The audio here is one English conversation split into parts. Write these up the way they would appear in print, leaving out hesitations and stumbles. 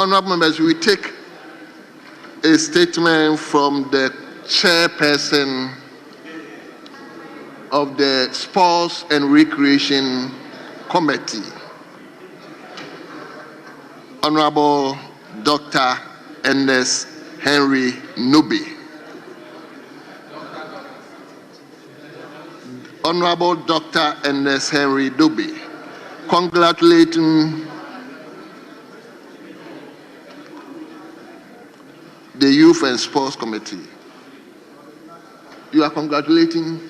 Honorable members, we take a statement from the chairperson of the Sports and Recreation Committee, Honorable Dr. Ernest Henry Nubi. Honorable Dr. Ernest Henry Nubi, congratulating the Youth and Sports Committee. You are congratulating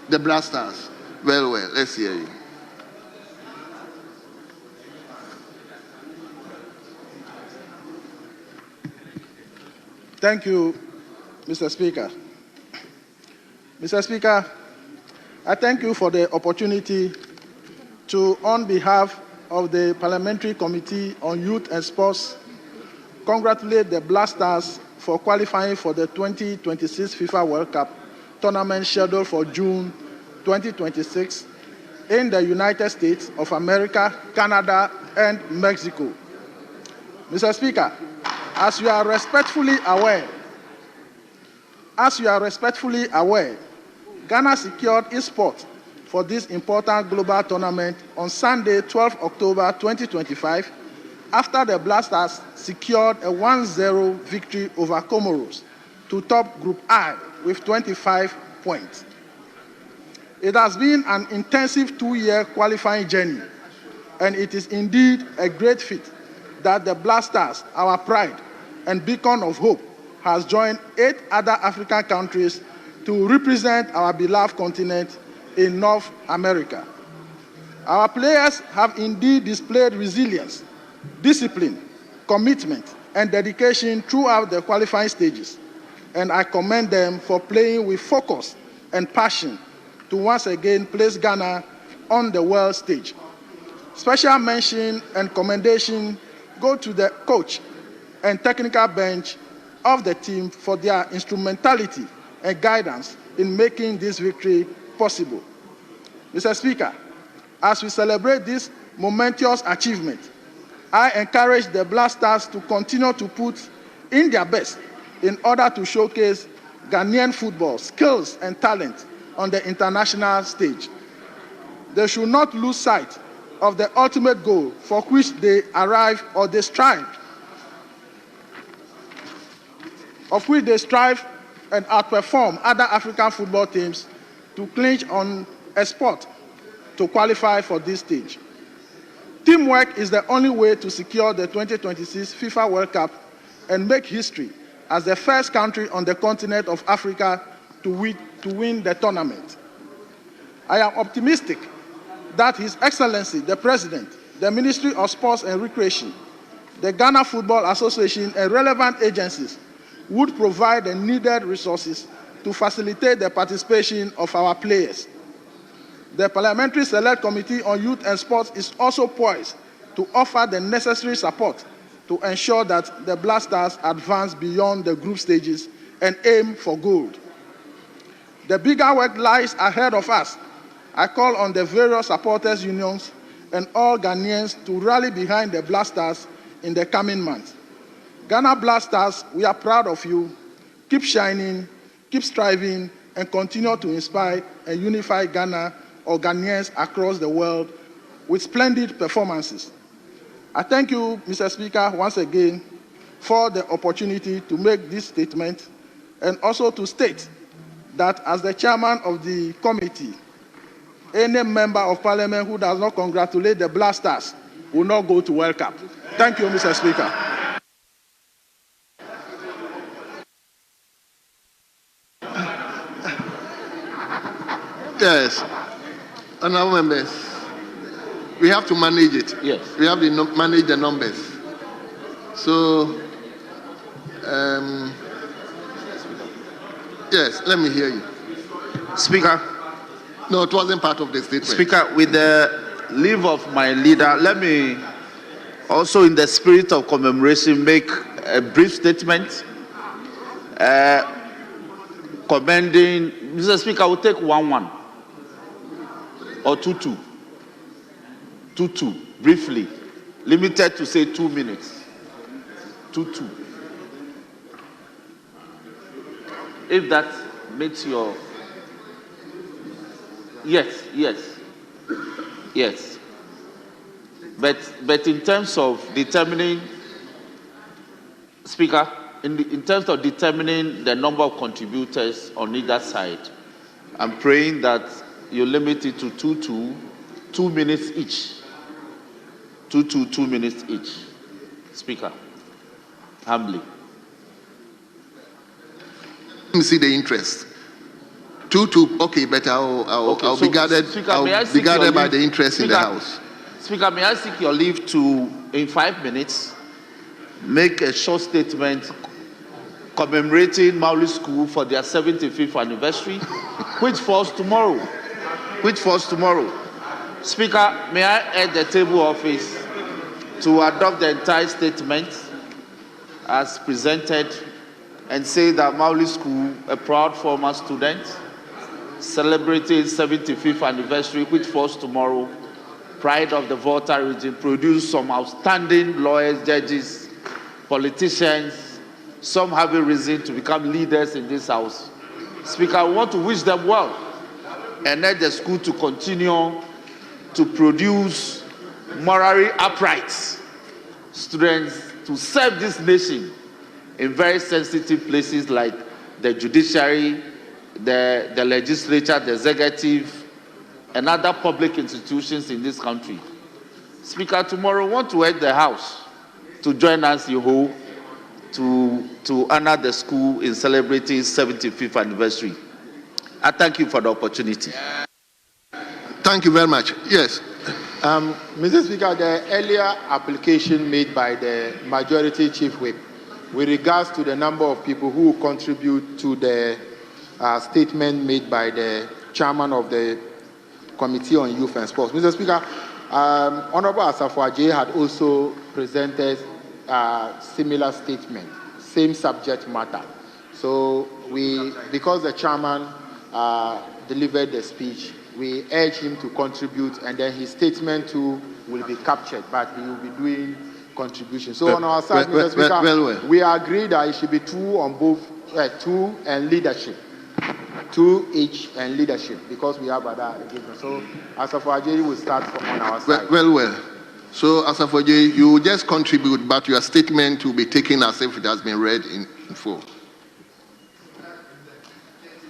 the Blasters. Very well. Let's hear you. Thank you, Mr. Speaker. Mr. Speaker, I thank you for the opportunity to, on behalf of the Parliamentary Committee on Youth and Sports, congratulate the Blasters for qualifying for the 2026 FIFA World Cup tournament scheduled for June 2026 in the United States of America, Canada, and Mexico. Mr. Speaker, as you are respectfully aware, Ghana secured its spot for this important global tournament on Sunday, 12 October 2025, after the Blasters secured a 1-0 victory over Comoros to top Group I with 25 points. It has been an intensive 2-year qualifying journey, and it is indeed a great feat that the Blasters, our pride and beacon of hope, has joined 8 other African countries to represent our beloved continent in North America. Our players have indeed displayed resilience, discipline, commitment, and dedication throughout the qualifying stages, and I commend them for playing with focus and passion to once again place Ghana on the world stage. Special mention and commendation go to the coach and technical bench of the team for their instrumentality and guidance in making this victory possible. Mr. Speaker, as we celebrate this momentous achievement, I encourage the Blasters to continue to put in their best in order to showcase Ghanaian football skills and talent on the international stage. They should not lose sight of the ultimate goal for which they arrive or they strive, and outperform other African football teams to clinch on a spot to qualify for this stage. Teamwork is the only way to secure the 2026 FIFA World Cup and make history as the first country on the continent of Africa to win the tournament. I am optimistic that His Excellency, the President, the Ministry of Sports and Recreation, the Ghana Football Association, and relevant agencies would provide the needed resources to facilitate the participation of our players. The Parliamentary Select Committee on Youth and Sports is also poised to offer the necessary support to ensure that the Blasters advance beyond the group stages and aim for gold. The bigger work lies ahead of us. I call on the various supporters unions and all Ghanaians to rally behind the Blasters in the coming months. Ghana Blasters, we are proud of you. Keep shining, keep striving, and continue to inspire and unify Ghana or Ghanaians across the world with splendid performances. I thank you, Mr. Speaker, once again for the opportunity to make this statement, and also to state that as the chairman of the committee, any member of parliament who does not congratulate the Blasters will not go to World Cup. Thank you, Mr. Speaker. Yes, honorable members, we have to manage it. Yes. We have to manage the numbers. So, yes, let me hear you. Speaker. No, it wasn't part of the statement. Speaker, with the leave of my leader, let me also, in the spirit of commemoration, make a brief statement commending. Mr. Speaker, I will take 1-1 or 2-2. 2-2, briefly, limited to say 2 minutes. 2-2. If that meets your... Yes. But in terms of determining, Speaker, in terms of determining the number of contributors on either side, I'm praying that you limit it to 2-2, 2 minutes each. 2-2, 2 minutes each. Speaker, humbly. Let me see the interest. 2-2, okay, but I'll be guided. Speaker, I'll be guided by the interest in the House. Speaker, may I seek your leave to, in 5 minutes, make a short statement commemorating Mauli School for their 75th anniversary, which falls tomorrow. Speaker, may I urge the table office to adopt the entire statement as presented and say that Mauli School, a proud former student, celebrating 75th anniversary, which falls tomorrow, pride of the Volta region, produced some outstanding lawyers, judges, politicians, some having reason to become leaders in this House. Speaker, I want to wish them well and urge the school to continue to produce morally upright students to serve this nation in very sensitive places like the judiciary, the legislature, the executive, and other public institutions in this country. Speaker, tomorrow I want to urge the House to join us in whole to honor the school in celebrating its 75th anniversary. I thank you for the opportunity. Thank you very much. Yes. Mr. Speaker, the earlier application made by the Majority Chief Whip with regards to the number of people who contribute to the statement made by the Chairman of the Committee on Youth and Sports. Mr. Speaker, Honorable Asafo Addo had also presented a similar statement, same subject matter. So because the Chairman delivered the speech, we urge him to contribute, and then his statement too will be captured, but he will be doing contribution. So on our side, Mr. Speaker, we agree that it should be 2 on both, 2 and leadership. 2 each and leadership, because we have other engagement. So Asafo Addo will start on our side. So Asafo Addo, you will just contribute, but your statement will be taken as if it has been read in full.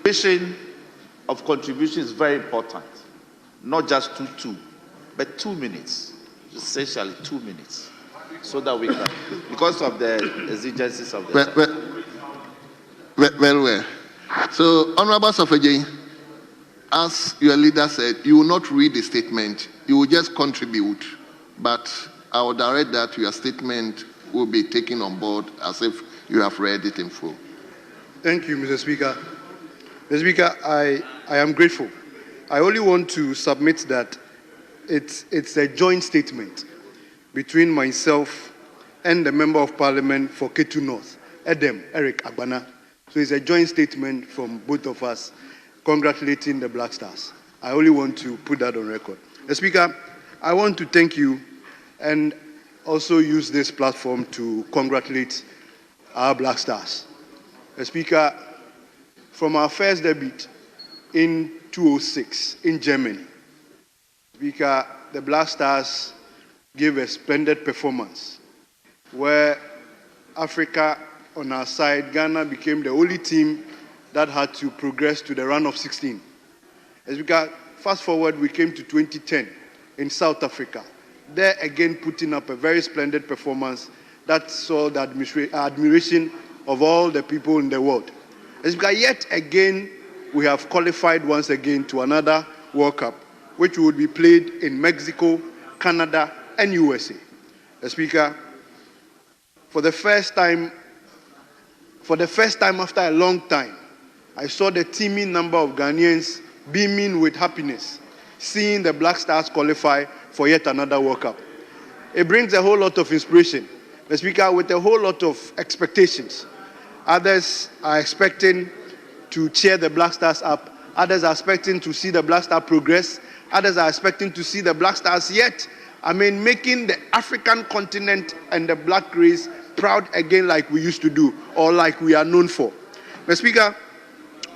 Vision of contribution is very important. Not just 2-2, but 2 minutes. Essentially 2 minutes. So that we can, because of the exigencies of the... Well. So, Honorable Asafo Addo, as your leader said, you will not read the statement, you will just contribute, but I will direct that your statement will be taken on board as if you have read it in full. Thank you, Mr. Speaker. Mr. Speaker, I am grateful. I only want to submit that it's a joint statement between myself and the Member of Parliament for Ketu North, Edem Eric Agbana. So it's a joint statement from both of us congratulating the Black Stars. I only want to put that on record. Mr. Speaker, I want to thank you and also use this platform to congratulate our Black Stars. Mr. Speaker, from our first debut in 2006 in Germany, Speaker, the Black Stars gave a splendid performance where Africa on our side, Ghana became the only team that had to progress to the round of 16. As we got fast forward, we came to 2010 in South Africa. There again putting up a very splendid performance that saw the admiration of all the people in the world. As we got yet again, we have qualified once again to another World Cup, which would be played in Mexico, Canada, and USA. Speaker, for the first time after a long time, I saw the teeming number of Ghanaians beaming with happiness, seeing the Black Stars qualify for yet another World Cup. It brings a whole lot of inspiration, Mr. Speaker, with a whole lot of expectations. Others are expecting to cheer the Black Stars up. Others are expecting to see the Black Stars progress. Others are expecting to see the Black Stars making the African continent and the black race proud again like we used to do or like we are known for. Mr. Speaker,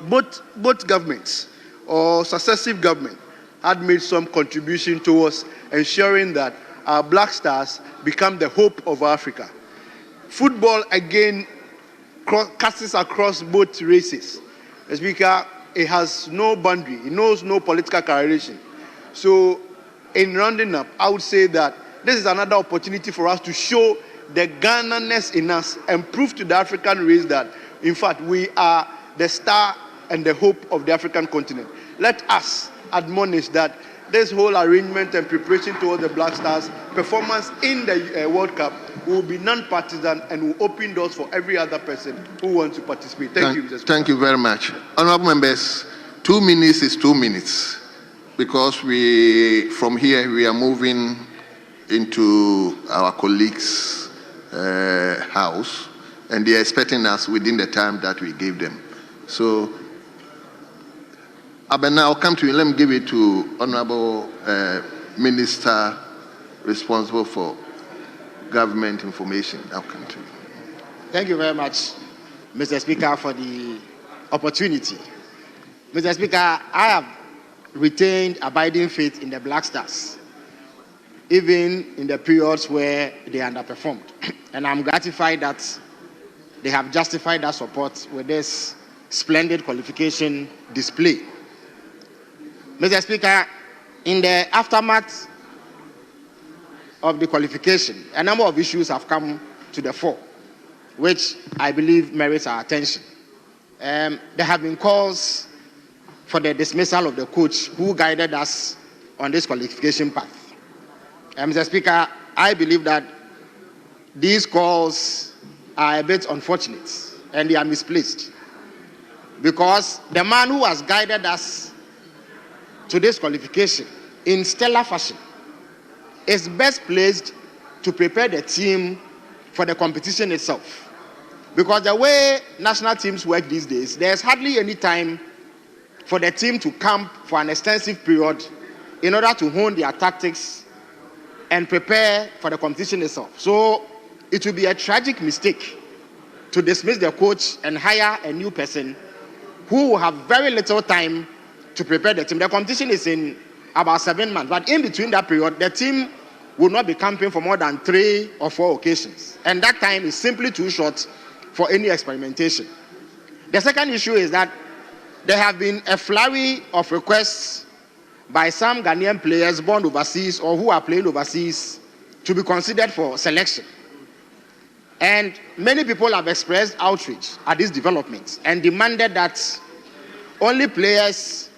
both governments or successive government had made some contribution towards ensuring that our Black Stars become the hope of Africa. Football again cuts across both races. Mr. Speaker, it has no boundary, it knows no political correlation. So in rounding up, I would say that this is another opportunity for us to show the Ghananess in us and prove to the African race that, in fact, we are the star and the hope of the African continent. Let us admonish that this whole arrangement and preparation towards the Black Stars performance in the World Cup will be non-partisan and will open doors for every other person who wants to participate. Thank you, Mr. Speaker. Thank you very much. Honorable members, 2 minutes is 2 minutes because from here we are moving into our colleagues' house and they are expecting us within the time that we gave them. So, Abena, I'll come to you. Let me give it to Honorable Minister responsible for government information. I'll come to you. Thank you very much, Mr. Speaker, for the opportunity. Mr. Speaker, I have retained abiding faith in the Black Stars, even in the periods where they underperformed. And I'm gratified that they have justified that support with this splendid qualification display. Mr. Speaker, in the aftermath of the qualification, a number of issues have come to the fore, which I believe merits our attention. There have been calls for the dismissal of the coach who guided us on this qualification path. Mr. Speaker, I believe that these calls are a bit unfortunate and they are misplaced because the man who has guided us to this qualification in stellar fashion is best placed to prepare the team for the competition itself. Because the way national teams work these days, there's hardly any time for the team to camp for an extensive period in order to hone their tactics and prepare for the competition itself. So it will be a tragic mistake to dismiss the coach and hire a new person who will have very little time to prepare the team. The competition is in about 7 months, but in between that period, the team will not be camping for more than 3 or 4 occasions. And that time is simply too short for any experimentation. The second issue is that there have been a flurry of requests by some Ghanaian players born overseas or who are playing overseas to be considered for selection. And many people have expressed outrage at these developments and demanded that only players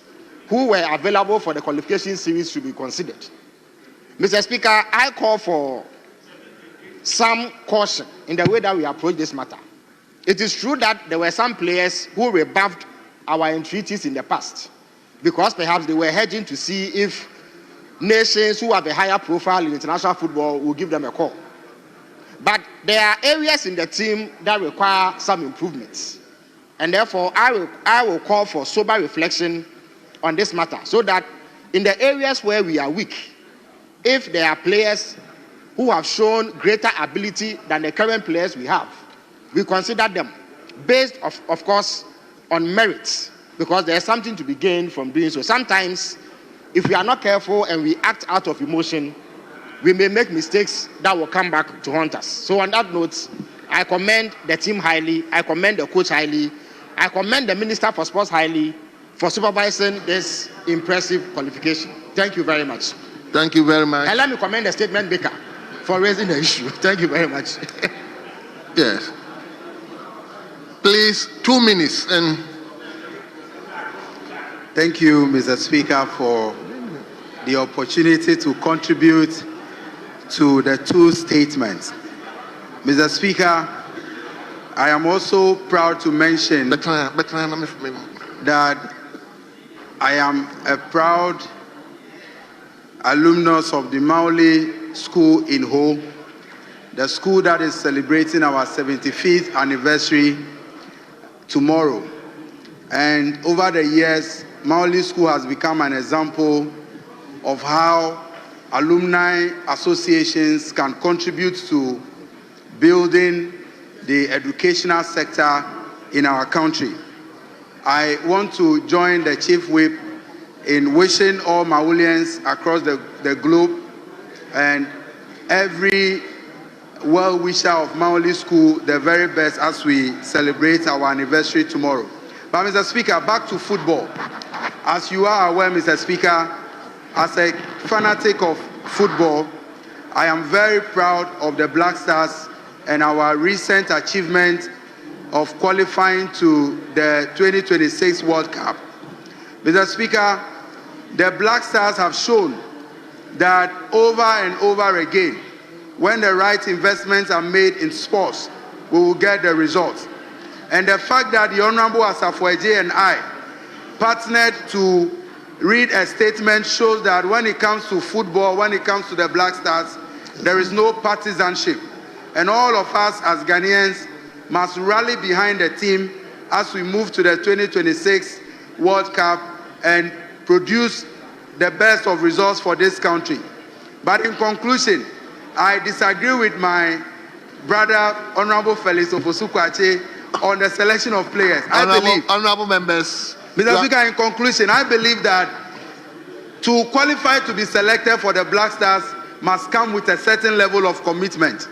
who were available for the qualification series should be considered. Mr. Speaker, I call for some caution in the way that we approach this matter. It is true that there were some players who rebuffed our entreaties in the past because perhaps they were hedging to see if nations who have a higher profile in international football will give them a call. But there are areas in the team that require some improvements. And therefore, I will call for sober reflection on this matter so that in the areas where we are weak, if there are players who have shown greater ability than the current players we have, we consider them based, of course, on merits, because there's something to be gained from doing so. Sometimes, if we are not careful and we act out of emotion, we may make mistakes that will come back to haunt us. So on that note, I commend the team highly, I commend the coach highly, I commend the Minister for Sports highly for supervising this impressive qualification. Thank you very much. Thank you very much. And let me commend the statement maker for raising the issue. Thank you very much. Yes. Please, 2 minutes. And thank you, Mr. Speaker, for the opportunity to contribute to the 2 statements. Mr. Speaker, I am also proud to mention that I am a proud alumnus of the Mauli School in Ho, the school that is celebrating our 75th anniversary tomorrow. And over the years, Mauli School has become an example of how alumni associations can contribute to building the educational sector in our country. I want to join the Chief Whip in wishing all Maulians across the globe and every well-wisher of Mauli School the very best as we celebrate our anniversary tomorrow. But Mr. Speaker, back to football. As you are aware, Mr. Speaker, as a fanatic of football, I am very proud of the Black Stars and our recent achievement of qualifying to the 2026 World Cup. Mr. Speaker, the Black Stars have shown that over and over again, when the right investments are made in sports, we will get the results. And the fact that the Honorable Asafo-Addo and I partnered to read a statement shows that when it comes to football, when it comes to the Black Stars, there is no partisanship. And all of us as Ghanaians must rally behind the team as we move to the 2026 World Cup and produce the best of results for this country. But in conclusion, I disagree with my brother, Honorable Felix Ofosu-Kwakye, on the selection of players. Honorable members. Mr. Speaker, in conclusion, I believe that to qualify to be selected for the Black Stars must come with a certain level of commitment.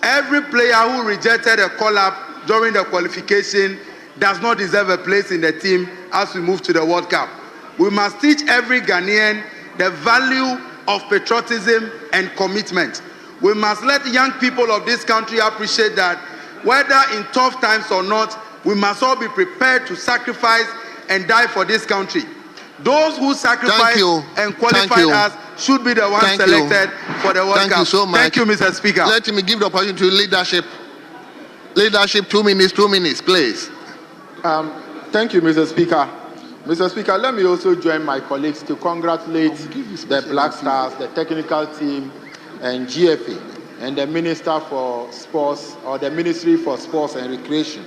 Every player who rejected a call-up during the qualification does not deserve a place in the team as we move to the World Cup. We must teach every Ghanaian the value of patriotism and commitment. We must let young people of this country appreciate that whether in tough times or not, we must all be prepared to sacrifice and die for this country. Those who sacrificed and qualified us should be the ones selected for the World Cup. Thank you so much. Thank you, Mr. Speaker. Let me give the opportunity to leadership. Leadership, 2 minutes, please. Thank you, Mr. Speaker. Mr. Speaker, let me also join my colleagues to congratulate the Black Stars, the technical team, and GFA, and the Minister for Sports, or the Ministry for Sports and Recreation,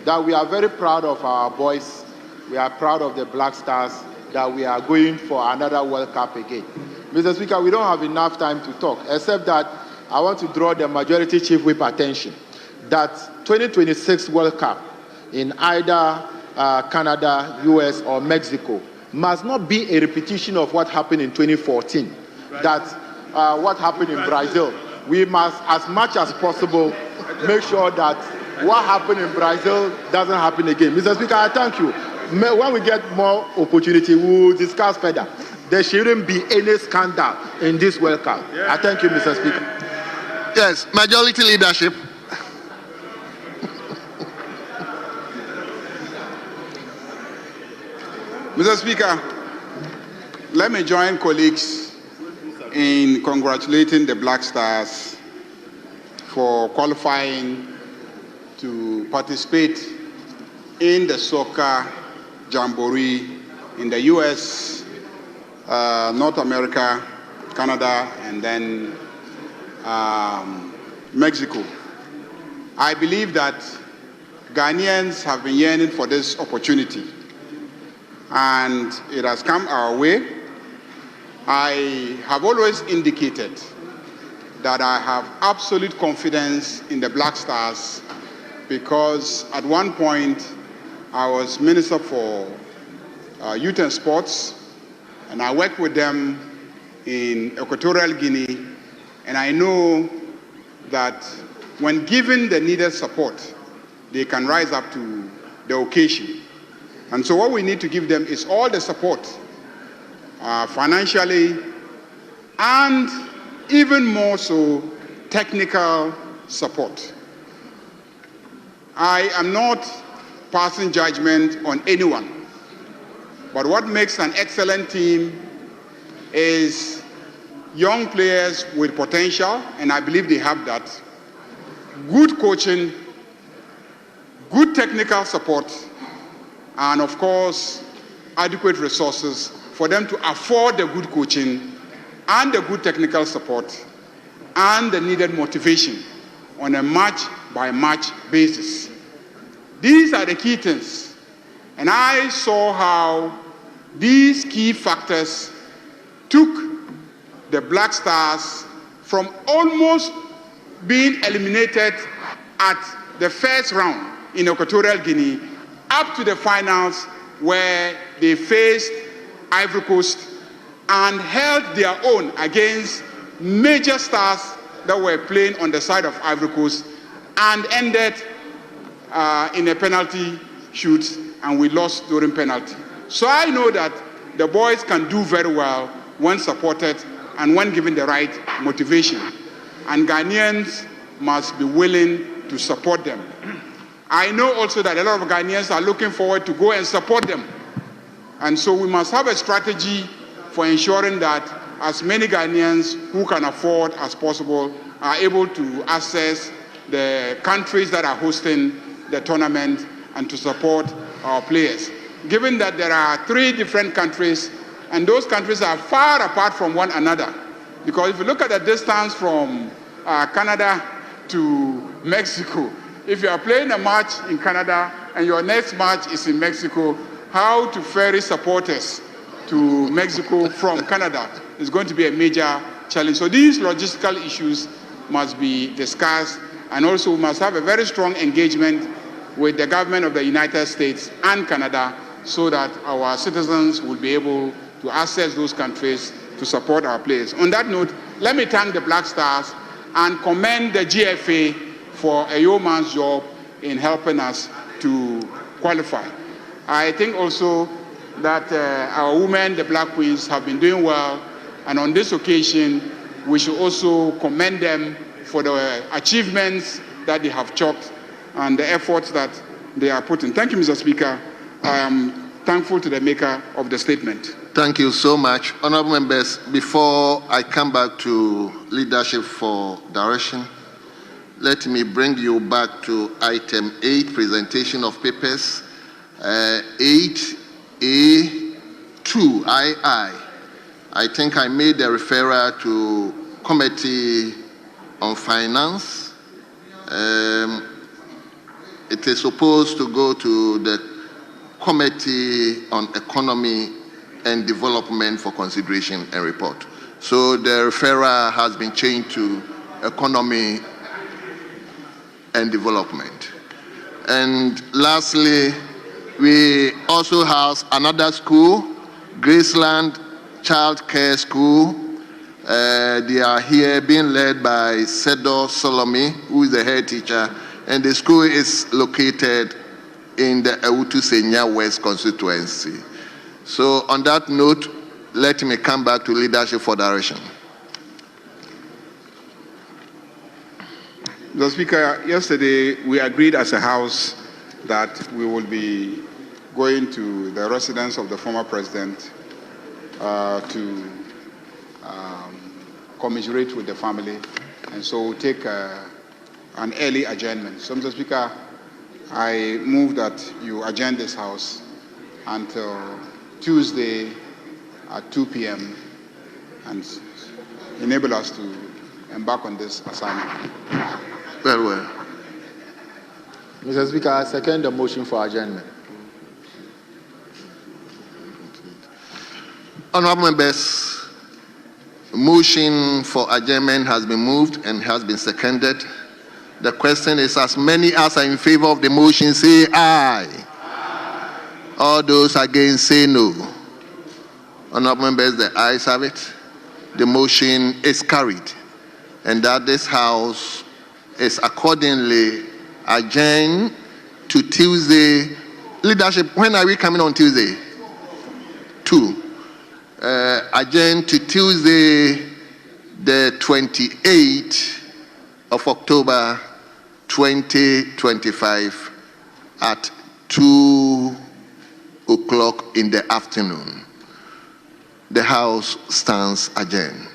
that we are very proud of our boys. We are proud of the Black Stars, that we are going for another World Cup again. Mr. Speaker, we don't have enough time to talk, except that I want to draw the Majority Chief Whip attention that 2026 World Cup in either Canada, US, or Mexico must not be a repetition of what happened in 2014. Right. That what happened in Brazil. We must, as much as possible, make sure that what happened in Brazil doesn't happen again. Mr. Speaker, I thank you. When we get more opportunity, we will discuss further. There shouldn't be any scandal in this World Cup. Yeah. I thank you, Mr. Speaker. Yes, majority leadership. Mr. Speaker, let me join colleagues in congratulating the Black Stars for qualifying to participate in the soccer jamboree in the US, North America, Canada, and then Mexico. I believe that Ghanaians have been yearning for this opportunity, and it has come our way. I have always indicated that I have absolute confidence in the Black Stars because at one point I was Minister for Youth and Sports, and I worked with them in Equatorial Guinea, and I know that when given the needed support, they can rise up to the occasion. And so what we need to give them is all the support, financially, and even more so, technical support. I am not passing judgment on anyone, but what makes an excellent team is young players with potential, and I believe they have that, good coaching, good technical support, and of course, adequate resources for them to afford the good coaching and the good technical support and the needed motivation on a match-by-match basis. These are the key things. And I saw how these key factors took the Black Stars from almost being eliminated at the first round in Equatorial Guinea up to the finals where they faced Ivory Coast and held their own against major stars that were playing on the side of Ivory Coast and ended in a penalty shoot, and we lost during penalty. So I know that the boys can do very well when supported and when given the right motivation. And Ghanaians must be willing to support them. I know also that a lot of Ghanaians are looking forward to go and support them. And so we must have a strategy for ensuring that as many Ghanaians who can afford as possible are able to access the countries that are hosting the tournament and to support our players. Given that there are 3 different countries, and those countries are far apart from one another, because if you look at the distance from Canada to Mexico, if you are playing a match in Canada and your next match is in Mexico, how to ferry supporters to Mexico from Canada is going to be a major challenge. So these logistical issues must be discussed, and also we must have a very strong engagement with the government of the United States and Canada so that our citizens will be able to access those countries to support our players. On that note, let me thank the Black Stars and commend the GFA for a yeoman's job in helping us to qualify. I think also that our women, the Black Queens, have been doing well, and on this occasion, we should also commend them for the achievements that they have chalked and the efforts that they are putting. Thank you, Mr. Speaker. I am thankful to the maker of the statement. Thank you so much. Honorable members, before I come back to leadership for direction, let me bring you back to item 8, presentation of papers. 8A2, I think I made a referral to Committee on Finance. It is supposed to go to the Committee on Economy and Development for consideration and report. So the referral has been changed to Economy and Development. And lastly, we also have another school, Graceland Child Care School. They are here being led by Sedo Solomon, who is the head teacher, and the school is located in the Ewutu Senya West constituency. So on that note, let me come back to leadership for direction. Mr. Speaker, yesterday we agreed as a House that we will be going to the residence of the former president to commiserate with the family, and so we'll take an early adjournment. So, Mr. Speaker, I move that you adjourn this House until Tuesday at 2 p.m. and enable us to embark on this assignment. Very well. Mr. Speaker, I second the motion for adjournment. Honorable members, motion for adjournment has been moved and has been seconded. The question is, as many as are in favor of the motion, say aye. Aye. All those against, say no. Honorable members, the ayes have it. The motion is carried, and that this House is accordingly adjourned to Tuesday. Leadership, when are we coming on Tuesday? 2. Adjourned to Tuesday, the 28th of October 2025 at 2 o'clock in the afternoon. The House stands adjourned.